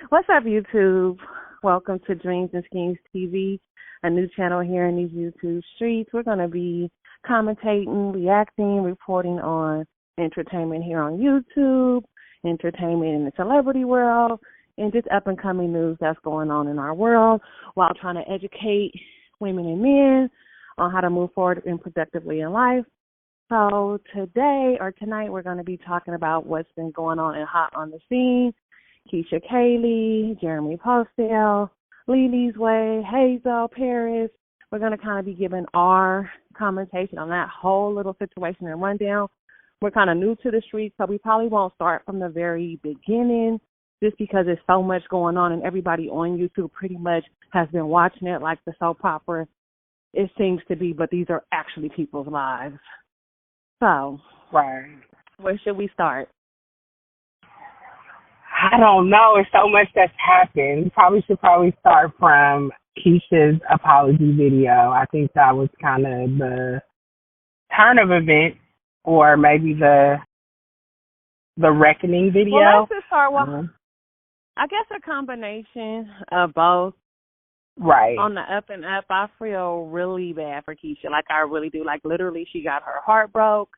What's up, YouTube? Welcome to Dreams and Schemes TV, a new channel here in these YouTube streets. We're going to be commentating, reacting, reporting on entertainment here on YouTube, entertainment in the celebrity world, and just up-and-coming news that's going on in our world while trying to educate women and men on how to move forward and productively in life. So tonight, we're going to be talking about what's been going on and hot on the scene. Keesha, Kaylee, Jeremy Postell, Lily's Way, Hazel, Paris. We're going to kind of be giving our commentation on that whole little situation and rundown. We're kind of new to the streets, so we probably won't start from the very beginning just because there's so much going on and everybody on YouTube pretty much has been watching it like the soap opera it seems to be, but these are actually people's lives. So, right. Where should we start? I don't know. It's so much that's happened. We should start from Keisha's apology video. I think that was kind of the turn of events, or maybe the reckoning video. Well, let's just start with, I guess, a combination of both. Right. On the up and up, I feel really bad for Keisha. Like, I really do. Like, literally, she got her heart broke,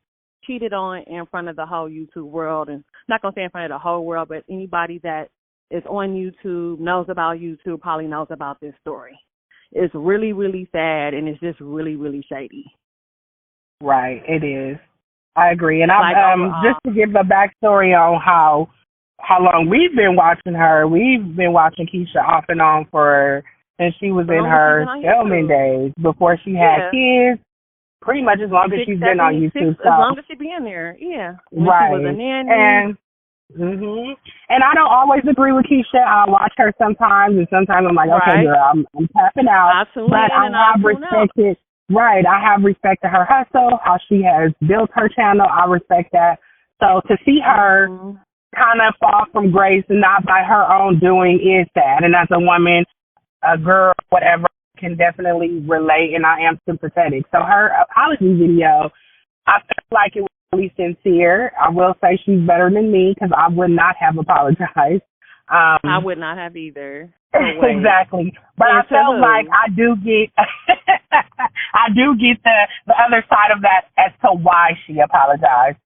cheated on in front of the whole YouTube world. And I'm not going to say in front of the whole world, but anybody that is on YouTube, knows about YouTube, probably knows about this story. It's really, really sad, and it's just really, really shady. Right, it is. I agree. And I'm just to give the backstory on how long we've been watching her. We've been watching Keisha off and on since she was in her filming days, before she had kids, pretty much as long as she's been on YouTube. As long as she been there, yeah. When right. She was a nanny. And I don't always agree with Keisha. I watch her sometimes, and sometimes I'm like, okay, girl, I'm tapping out. But I have respected, right, I have respected her hustle, how she has built her channel. I respect that. So to see her kind of fall from grace and not by her own doing is sad. And as a woman, a girl, whatever, can definitely relate, and I am sympathetic. So her apology video, I felt like it was really sincere. I will say she's better than me because I would not have apologized. I would not have either. Exactly. But I felt like I do get the other side of that as to why she apologized.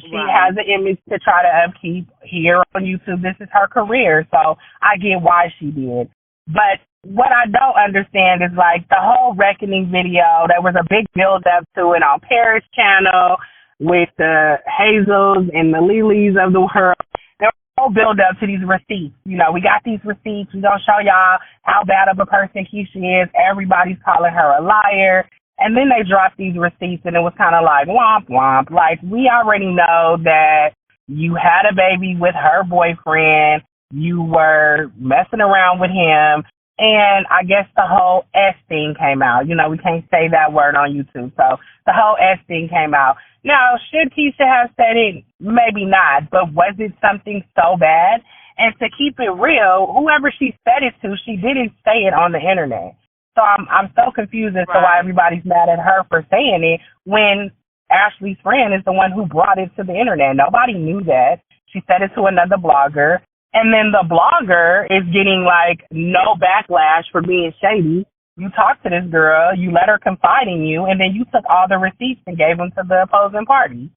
She has an image to try to upkeep here on YouTube. This is her career, so I get why she did. But what I don't understand is, like, the whole reckoning video, there was a big build-up to it on Paris' channel with the Hazels and the Lilies of the world. There was a whole build-up to these receipts. You know, we got these receipts. We're going to show y'all how bad of a person Keisha is. Everybody's calling her a liar. And then they dropped these receipts, and it was kind of like, womp, womp. Like, we already know that you had a baby with her boyfriend. You were messing around with him, and I guess the whole S thing came out. You know, we can't say that word on YouTube, so the whole S thing came out. Now, should Keisha have said it? Maybe not, but was it something so bad? And to keep it real, whoever she said it to, she didn't say it on the internet. So I'm so confused as to why everybody's mad at her for saying it when Ashley's friend is the one who brought it to the internet. Nobody knew that. She said it to another blogger. And then the blogger is getting, like, no backlash for being shady. You talked to this girl, you let her confide in you, and then you took all the receipts and gave them to the opposing party.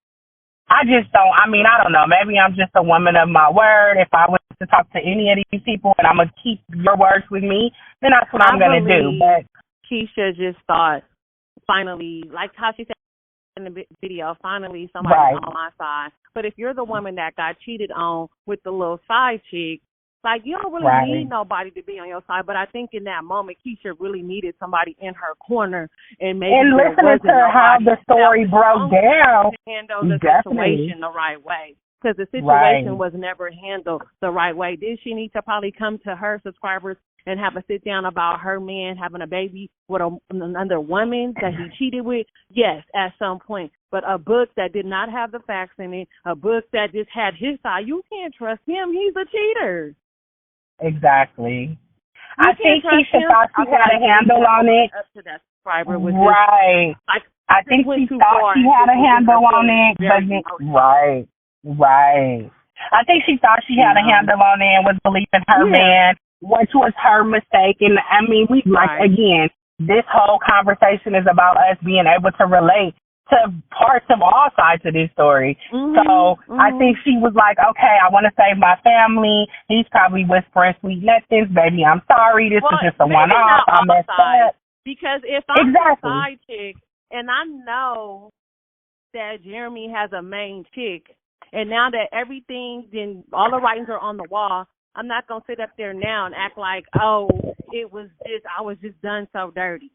I don't know. Maybe I'm just a woman of my word. If I was to talk to any of these people and I'm going to keep your words with me, then that's what I'm going to do. But Keisha just thought, finally, like how she said in the video, finally somebody's on my side. But if you're the woman that got cheated on with the little side chick, like, you don't really need nobody to be on your side. But I think in that moment, Keisha really needed somebody in her corner, and listening to how the story broke down, to handle the situation the right way. Because the situation was never handled the right way. Did she need to probably come to her subscribers and have a sit down about her man having a baby with another woman that he cheated with? Yes, at some point. But a book that did not have the facts in it, a book that just had his side, you can't trust him. He's a cheater. Exactly. I think Keisha thought she had a handle on it. Up to that subscriber with I think she thought she had a handle on it. Right. I think she thought she had a handle on it and was believing her man, which was her mistake. And I mean, again, this whole conversation is about us being able to relate to parts of all sides of this story. So I think she was like, okay, I want to save my family. He's probably whispering sweet nothings. Baby, I'm sorry. This is just a one-off. I messed up. Because if I'm a side chick and I know that Jeremy has a main chick, and now that then all the writings are on the wall, I'm not going to sit up there now and act like, oh, it was just, I was just done so dirty.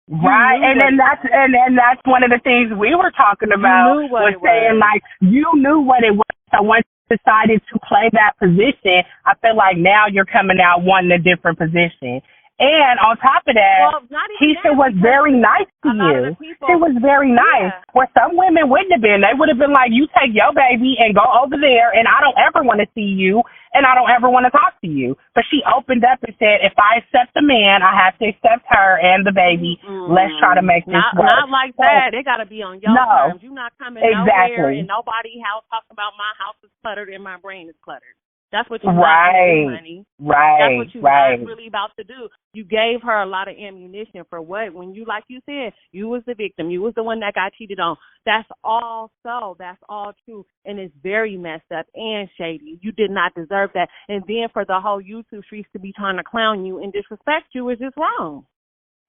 Right, and that's one of the things we were talking about, was saying, like, you knew what it was. So once you decided to play that position, I feel like now you're coming out wanting a different position. And on top of that, Keesha was very nice to you. She was very nice. Yeah. Where some women wouldn't have been. They would have been like, you take your baby and go over there, and I don't ever want to see you, and I don't ever want to talk to you. But she opened up and said, if I accept the man, I have to accept her and the baby. Let's try to make this work. Not like that. It got to be on your terms. You're not coming nowhere, and nobody's house talking about my house is cluttered and my brain is cluttered. That's what you're not doing, honey. Right. That's what you're not really about to do. You gave her a lot of ammunition for what? When you, like you said, you was the victim. You was the one that got cheated on. That's all so. That's all true. And it's very messed up and shady. You did not deserve that. And then for the whole YouTube streets to be trying to clown you and disrespect you is just wrong.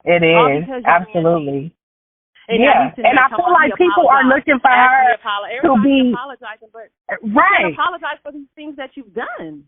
It is. Absolutely. And and I feel like people are looking for her to be apologizing, but right. Apologize for these things that you've done.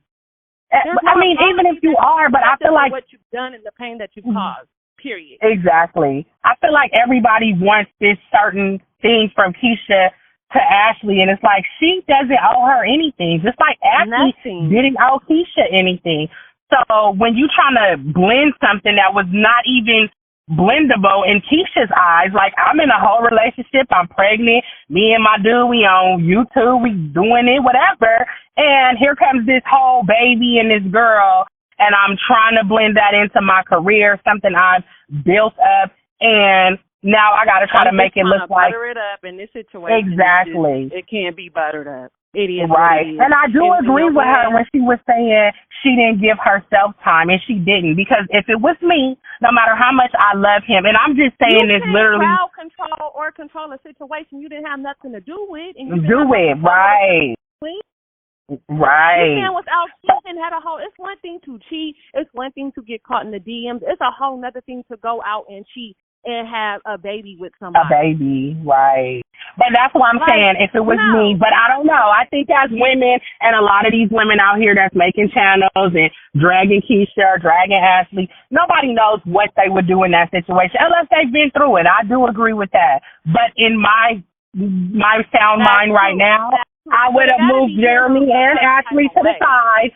I mean, even if you are, but I feel like what you've done and the pain that you've caused. Period. Exactly. I feel like everybody wants this certain thing from Keesha to Ashley, and it's like she doesn't owe her anything. Just like Ashley didn't owe Keesha anything. So when you trying to blend something that was not even blendable in Keisha's eyes, like, I'm in a whole relationship, I'm pregnant, me and my dude, we on YouTube, we doing it, whatever, and here comes this whole baby and this girl, and I'm trying to blend that into my career, something I've built up, and now I got to try to make it look like butter it up in this situation. Exactly. It can't be buttered up. It is right. And I do agree with her when she was saying she didn't give herself time, and she didn't. Because if it was me, no matter how much I love him, and I'm just saying this literally. You can't control a situation you didn't have nothing to do with. And you do it, right. Right. You can without cheating had a whole. It's one thing to cheat. It's one thing to get caught in the DMs. It's a whole nother thing to go out and cheat and have a baby with somebody. A baby, right. But that's what I'm saying, if it was me. But I don't know. I think as women, and a lot of these women out here that's making channels and dragging Keesha or dragging Ashley, nobody knows what they would do in that situation unless they've been through it. I do agree with that. But in my sound mind right now, I would have moved Jeremy and Ashley to the side.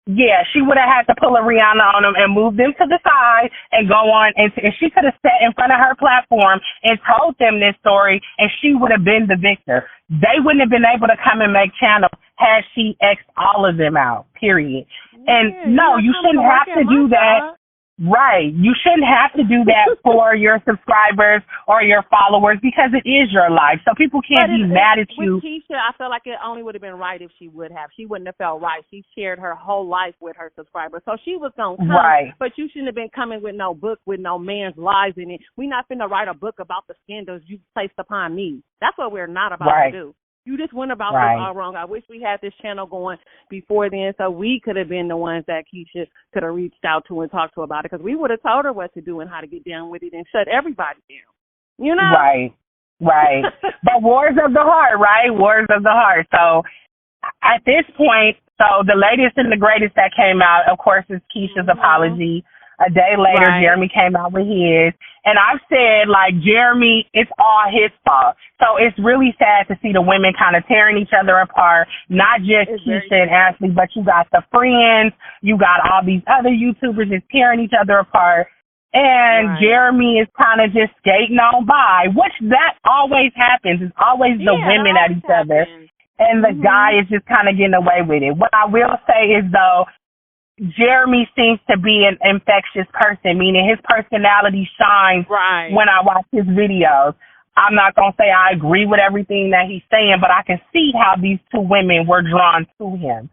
Yeah, she would have had to pull a Rihanna on them and move them to the side and go on. And she could have sat in front of her platform and told them this story, and she would have been the victor. They wouldn't have been able to come and make channels had she X'd all of them out, period. And no, you shouldn't have to do that. Right. You shouldn't have to do that for your subscribers or your followers because it is your life. So people can't be mad at you. With Keesha, I feel like it only would have been right if she would have. She wouldn't have felt right. She shared her whole life with her subscribers. So she was going to come. Right. But you shouldn't have been coming with no book with no man's lies in it. We're not finna write a book about the scandals you placed upon me. That's what we're not about to do. You just went about this all wrong. I wish we had this channel going before then so we could have been the ones that Keesha could have reached out to and talked to about it because we would have told her what to do and how to get down with it and shut everybody down. You know? Right. But wars of the heart, right? Wars of the heart. So at this point, so the latest and the greatest that came out, of course, is Keesha's apology. A day later, Jeremy came out with his. And I've said, like, Jeremy, it's all his fault. So it's really sad to see the women kind of tearing each other apart, not just Keesha and Ashley, but you got the friends, you got all these other YouTubers just tearing each other apart. And Jeremy is kind of just skating on by, which that always happens. It's always the women at each other. And the guy is just kind of getting away with it. What I will say is, though, Jeremy seems to be an infectious person, meaning his personality shines when I watch his videos. I'm not going to say I agree with everything that he's saying, but I can see how these two women were drawn to him.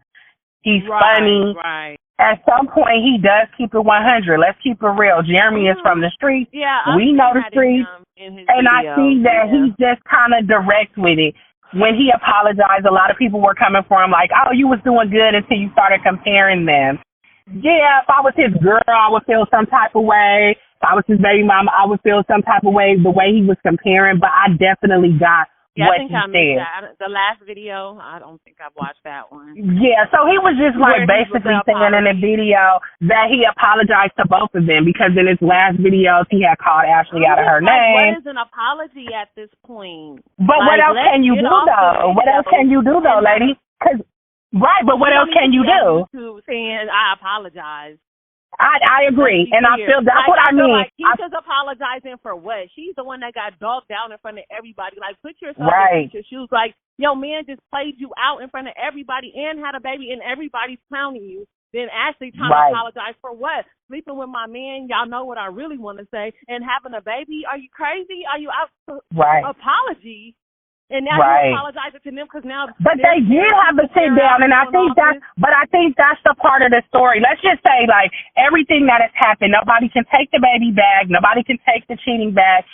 He's funny. Right. At some point, he does keep it 100. Let's keep it real. Jeremy is from the streets. Yeah, we know the streets. And I see that he's just kind of direct with it. When he apologized, a lot of people were coming for him like, oh, you was doing good until you started comparing them. Yeah, if I was his girl, I would feel some type of way. If I was his baby mama, I would feel some type of way the way he was comparing. But I definitely got what he said. The last video, I don't think I've watched that one. Yeah, so he was just like basically saying in the video that he apologized to both of them because in his last videos he had called Ashley out of her name. What is an apology at this point? But what else can you do though? What else can you do though, lady? Right, but what else can you do? Saying I apologize. I agree, and I feel that's what I mean. Like Keisha's apologizing for what? She's the one that got dogged down in front of everybody. Like, put yourself in Keisha's shoes. Like, yo, man just played you out in front of everybody and had a baby, and everybody's clowning you. Then Ashley trying to apologize for what? Sleeping with my man, y'all know what I really want to say, and having a baby? Are you crazy? Are you out for apology? And now you're apologizing to them because now. But they did have to sit down, and I think that's the part of the story. Let's just say, like, everything that has happened, nobody can take the baby back, nobody can take the cheating back.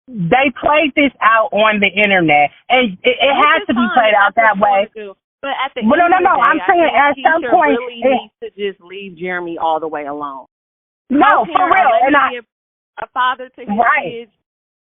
They played this out on the internet, and it has to be played out that way. But at the end of the day, I'm saying at some point, really needs to just leave Jeremy all the way alone. No, for real, and a father to his kids.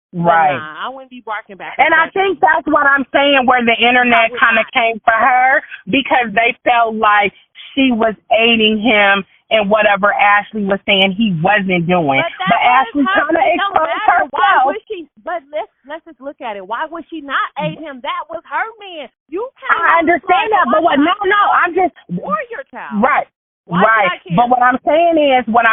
Right. Nah, I wouldn't be barking back. And I think that's what I'm saying, where the internet kind of came for her because they felt like she was aiding him in whatever Ashley was saying he wasn't doing. But Ashley kind of exposed herself. But let's just look at it. Why would she not aid him? That was her man. I understand that, but I'm just or your child. Right. But what I'm saying is when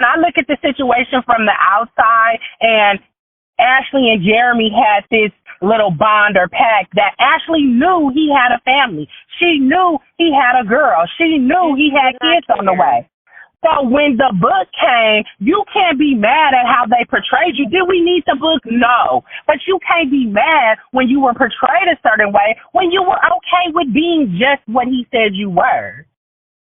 I look at the situation from the outside, and Ashley and Jeremy had this little bond or pact that Ashley knew he had a family. She knew he had a girl. She knew he had kids on the way. So when the book came, you can't be mad at how they portrayed you. Did we need the book? No. But you can't be mad when you were portrayed a certain way, when you were okay with being just what he said you were.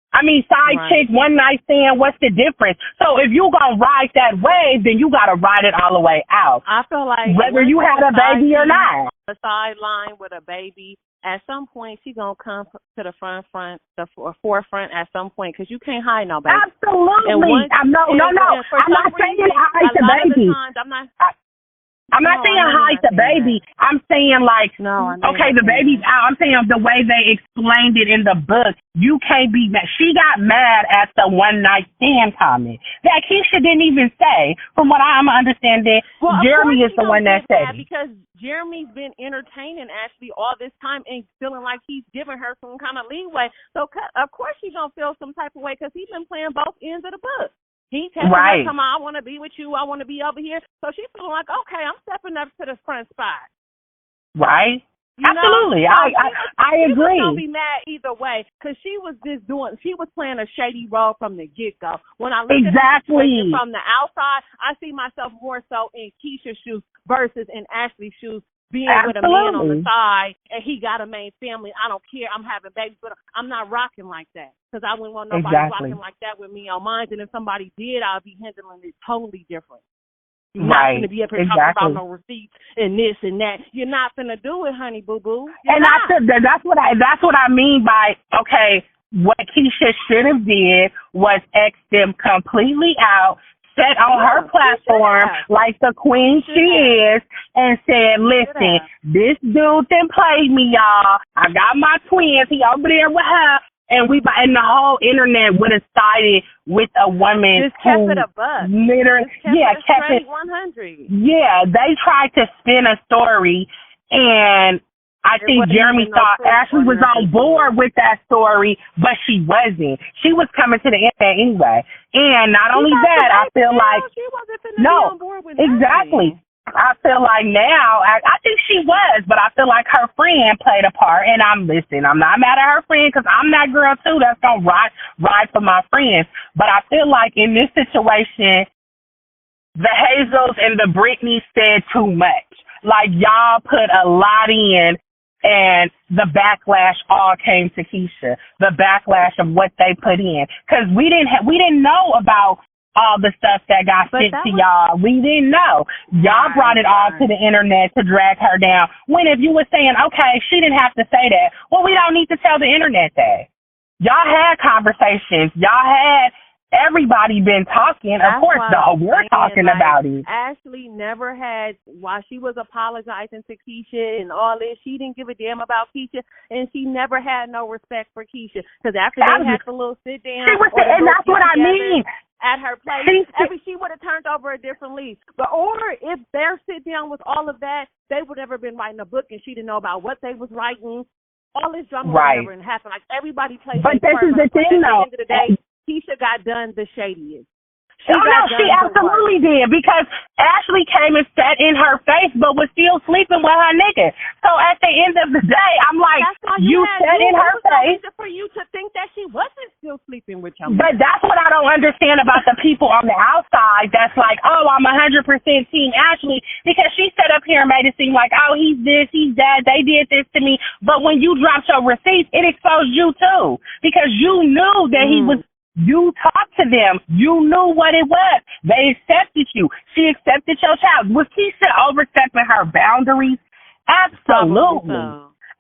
I mean, side chick, one night stand, what's the difference? So if you going to ride that wave, then you got to ride it all the way out. I feel like whether you had a baby or not. The sideline with a baby, at some point she going to come to the forefront at some point because you can't hide no baby. Absolutely. I'm not saying hide the baby. I'm not saying hide the baby. I'm saying the baby's out. I'm saying the way they explained it in the book, you can't be mad. She got mad at the one night stand comment that Keesha didn't even say. From what I'm understanding, Jeremy is the one that said it. Because Jeremy's been entertaining Ashley all this time and feeling like he's giving her some kind of leeway. So of course she's gonna feel some type of way because he's been playing both ends of the book. He telling her, come on, I want to be with you. I want to be over here. So she's feeling like, okay, I'm stepping up to the front spot. Right. Absolutely. I agree. She was going to be mad either way because she was playing a shady role from the get-go. When I look at it from the outside, I see myself more so in Keisha's shoes versus in Ashley's shoes. Being with a man on the side and he got a main family, I don't care. I'm having babies, but I'm not rocking like that because I wouldn't want nobody rocking like that with me on mine. And if somebody did, I'll be handling it totally different. You're not going to be up here talking about no receipts and this and that. You're not going to do it, honey, boo boo. And that's what I mean by what Keesha should have did was X them completely out. Set on her platform like the queen she is and said, listen, this dude then played me, y'all. I got my twins. He over there with her. And the whole internet would have sided with a woman just kept it a buck. Kept it 100. Yeah, they tried to spin a story, and I think Jeremy thought Ashley was on board with that story, but she wasn't. She was coming to the internet anyway. And not only that, I feel like she wasn't finna be on board with exactly. I feel like now, I think she was, but I feel like her friend played a part. And I'm not mad at her friend because I'm that girl too that's going to ride for my friends. But I feel like in this situation, the Hazels and the Britneys said too much. Like, y'all put a lot in, and the backlash all came to Keesha. The backlash of what they put in, because we didn't know about all the stuff that got sent to y'all. We didn't know. Y'all brought it all to the internet to drag her down. When if you were saying, okay, she didn't have to say that, well, we don't need to tell the internet that. Y'all had conversations. Y'all had everybody been talking. Of course, we're talking about it. Ashley never had, while she was apologizing to Keesha and all this, she didn't give a damn about Keesha, and she never had no respect for Keesha. Because after they had the little sit down, and that's what I mean. At her place, she would have turned over a different leaf. But or if their sit down was all of that, they would never been writing a book, and she didn't know about what they was writing. All this drama would never happen. Like, everybody played. But this is the thing, though. At the end of the day, Keesha got done the shadiest. She absolutely did, because Ashley came and sat in her face but was still sleeping with her nigga. So at the end of the day, I'm like, you sat in her face. For you to think that she wasn't still sleeping with your But that's what I don't understand about the people on the outside that's like, oh, I'm 100% team Ashley, because she sat up here and made it seem like, oh, he's this, he's that, they did this to me. But when you dropped your receipts, it exposed you too, because you knew that he was. You talked to them. You knew what it was. They accepted you. She accepted your child. Was Keesha overstepping her boundaries? Absolutely.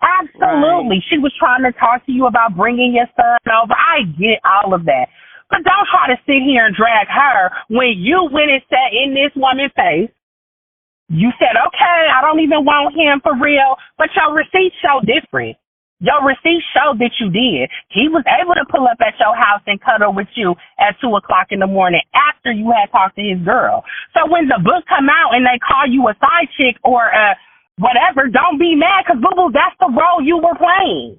Absolutely. Right. She was trying to talk to you about bringing your son over. I get all of that. But don't try to sit here and drag her when you went and sat in this woman's face. You said, okay, I don't even want him for real, but your receipts show different. Your receipts showed that you did. He was able to pull up at your house and cuddle with you at 2:00 in the morning after you had talked to his girl. So when the book come out and they call you a side chick or whatever, don't be mad, because, boo-boo, that's the role you were playing.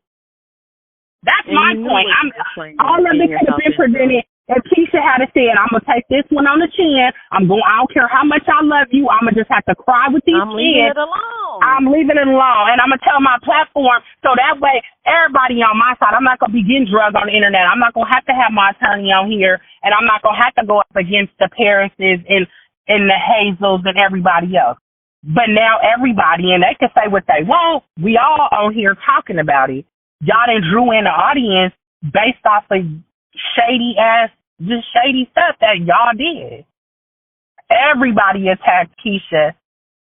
That's my point. All of it could have been prevented if Keesha had said, I'm going to take this one on the chin. I don't care how much I love you. I'm going to just have to cry with these kids. I'm leaving it alone. I'm leaving it alone. And I'm going to tell my platform so that way everybody on my side, I'm not going to be getting drugged on the internet. I'm not going to have my attorney on here, and I'm not going to have to go up against the Parises and the Hazels and everybody else. But now everybody, and they can say what they want. We all on here talking about it. Y'all done drew in the audience based off of shady stuff that y'all did. Everybody attacked Keesha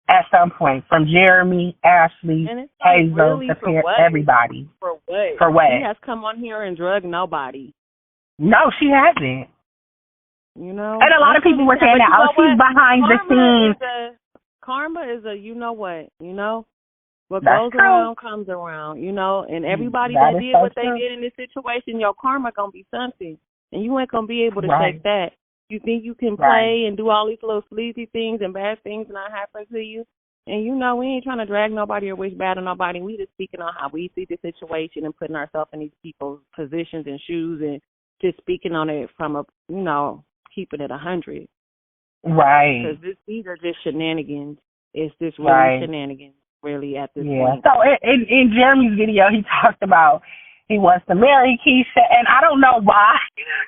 at some point, from Jeremy, Ashley, Hazel, really everybody. For what? For what? She has come on here and drugged nobody. No, she hasn't. You know? And a lot of people were saying that, she's behind the scenes. Karma is a you know what, you know? What goes around comes around, you know? And everybody that did what they did in this situation, your karma going to be something. And you ain't going to be able to take that. You think you can play and do all these little sleazy things and bad things not happen to you. And, you know, we ain't trying to drag nobody or wish bad on nobody. We just speaking on how we see the situation and putting ourselves in these people's positions and shoes and just speaking on it from a, you know, keeping it 100. Right. Because these are just shenanigans. It's just really shenanigans, really, at this point. So in Jeremy's video, he talked about he wants to marry Keesha, and I don't know why.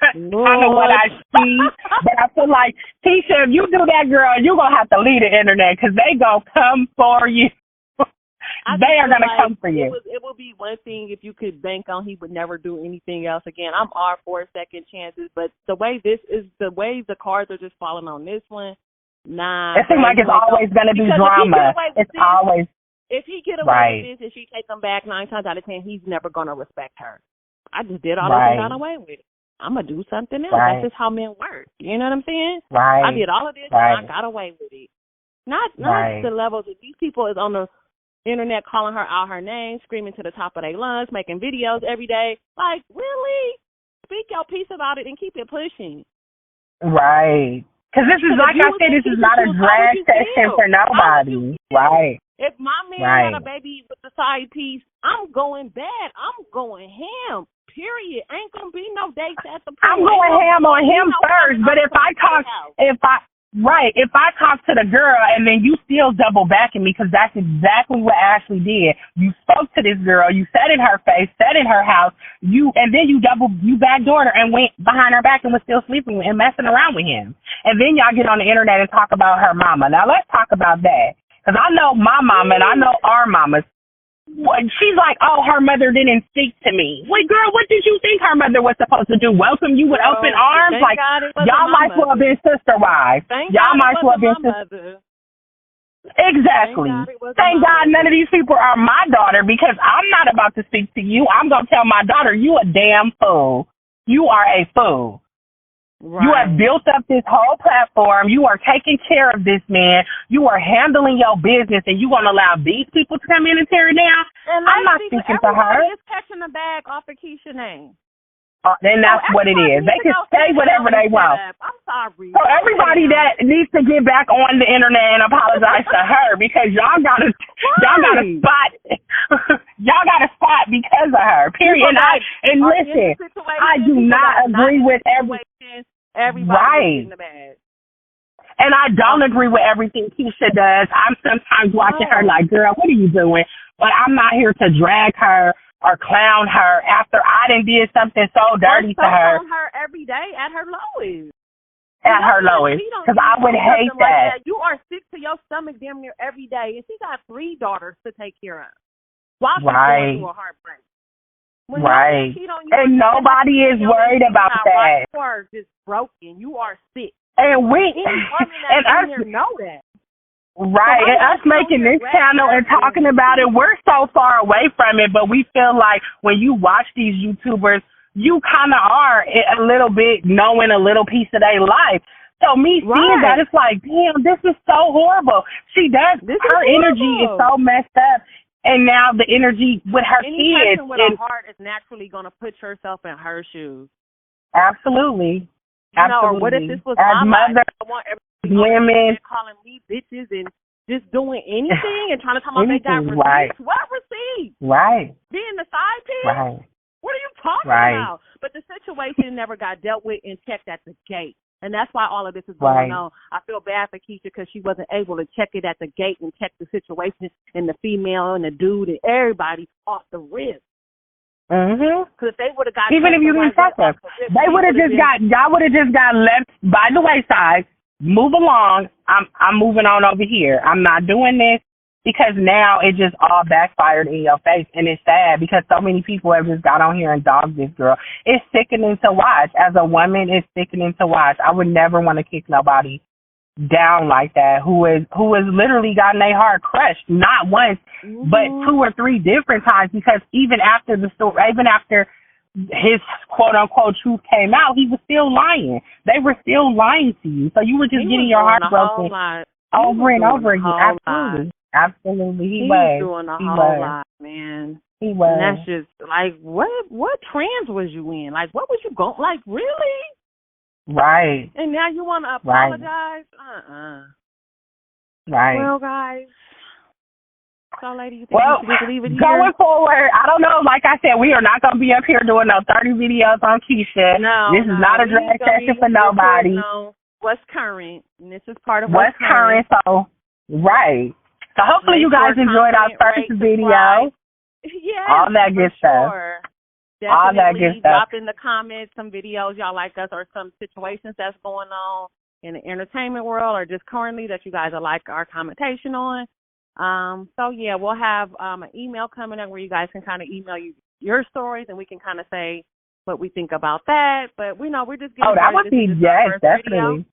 I don't know what I see, but I feel like, Keesha, if you do that, girl, you're going to have to leave the internet, because they going to come for you. They are going to come for you. It would be one thing if you could bank on he would never do anything else again. I'm all for second chances, but the way the cards are just falling on this one, nah. It seems like it's always going to be drama. It's always. If he get away with this and she take him back 9 times out of 10, he's never going to respect her. I just did all this and got away with it. I'm going to do something else. That's just how men work. You know what I'm saying? I did all of this and I got away with it. Not the levels that these people is on the internet calling her out her name, screaming to the top of their lungs, making videos every day. Like, really? Speak your piece about it and keep it pushing. Right. Because this is, like I said, this is not a drag session for nobody. Right. If my man had a baby with a side piece, I'm going bad. I'm going ham. Period. Ain't gonna be no dates at the pool. I'm going ham on him first. But if Right. If I talk to the girl and then you still double backing me, because that's exactly what Ashley did. You spoke to this girl, you said in her face, said in her house, and then you backdoored her and went behind her back and was still sleeping and messing around with him. And then y'all get on the internet and talk about her mama. Now let's talk about that. Because I know my mama and I know our mamas. She's like, oh, her mother didn't speak to me. Wait, girl, what did you think her mother was supposed to do? Welcome you with open arms? Like, y'all might as well have been sister wives. Y'all might as well have been sister. Exactly. Thank God none of these people are my daughter, because I'm not about to speak to you. I'm going to tell my daughter, you a damn fool. You are a fool. Right. You have built up this whole platform. You are taking care of this man. You are handling your business, and you want to allow these people to come in and tear it down? And I'm not speaking to her. Everybody is catching the bag off of Keesha's name. And that's what it is. They can say whatever they want. I'm sorry. So everybody that needs to get back on the internet and apologize to her, because y'all got a spot. Y'all got a spot because of her. Period. And listen, I do not agree with everything. Everybody in the bag. And I don't agree with everything Keesha does. I'm sometimes watching her like, girl, what are you doing? But I'm not here to drag her or clown her after I done did something so dirty to her. On her every day at her lowest. At her lowest. Because I would hate that. You are sick to your stomach damn near every day. And she got 3 daughters to take care of. While she's going through a heartbreak. Right. And nobody is worried about that. You are just broken. You are sick. And us know that. Right. And us making this channel and talking about it, we're so far away from it, but we feel like when you watch these YouTubers, you kind of are a little bit knowing a little piece of their life. So me seeing that, it's like, damn, this is so horrible. Her energy is so messed up. And now the energy with her kids. Any person with a heart is naturally going to put herself in her shoes. Absolutely. Or what if this was as my mother, women calling me bitches and just doing anything and trying to talk about they got receipts? What receipts? Right. Being the side piece? Right. What are you talking about? But the situation never got dealt with and checked at the gate. And that's why all of this is going on. I feel bad for Keesha because she wasn't able to check it at the gate and check the situation and the female and the dude and everybody off the rip. Because if they would have got, even if you didn't check them, they would have just y'all would have just got left by the wayside. Move along. I'm moving on over here. I'm not doing this, because now it just all backfired in your face, and it's sad because so many people have just got on here and dogged this girl. It's sickening to watch. As a woman, it's sickening to watch. I would never want to kick nobody down like that who has literally gotten their heart crushed, not once, but 2 or 3 different times, because even after the story, even after his quote unquote truth came out, he was still lying. They were still lying to you. So you were just getting your heart broken over and over again. Absolutely. He was doing a whole lot, man. He was. And that's just like, what trans was you in? Like, what was you going, like, really? Right. And now you want to apologize? Right. Well, guys. So, lady, you think we should leave it here? Going forward, I don't know. Like I said, we are not going to be up here doing no 30 videos on Keesha. No. This is not a drag session for nobody. What's current, and this is part of what's current. So, So hopefully you guys enjoyed our first video. Yeah. All that good stuff. Definitely all that good stuff. Drop in the comments some videos y'all like us, or some situations that's going on in the entertainment world, or just currently that you guys are like our commentation on. So yeah, we'll have an email coming up where you guys can kind of email your stories, and we can kind of say what we think about that. But we know we're just getting that would be definitely. Video.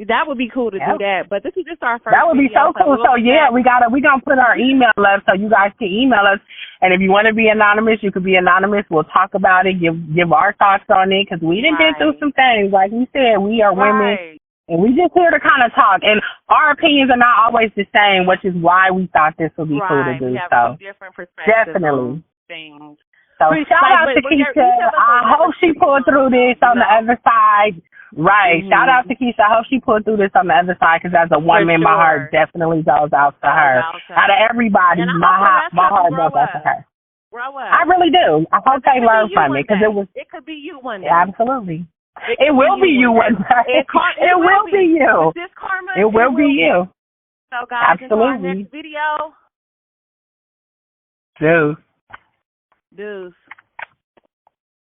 That would be cool to do that, but this is just our first. That would be so cool. So yeah, we're gonna put our email up so you guys can email us. And if you want to be anonymous, you could be anonymous. We'll talk about it, give our thoughts on it, because we done get through some things. Like we said, we are women, and we just here to kind of talk. And our opinions are not always the same, which is why we thought this would be cool to do. We have so different perspectives definitely. on things. So shout out to Keesha. I hope she pulled through this on the other side. Right. Shout out to Keesha. I hope she pulled through this on the other side, because as a woman, my heart definitely goes out to her. Out of everybody, my heart goes out to her. Grow up. I really do. I hope they learn from it, because it could be you one day. Absolutely. It will be you one day. It will be you. This karma. It will be you. So, guys, until our Absolutely. next video. Deuce. Deuce.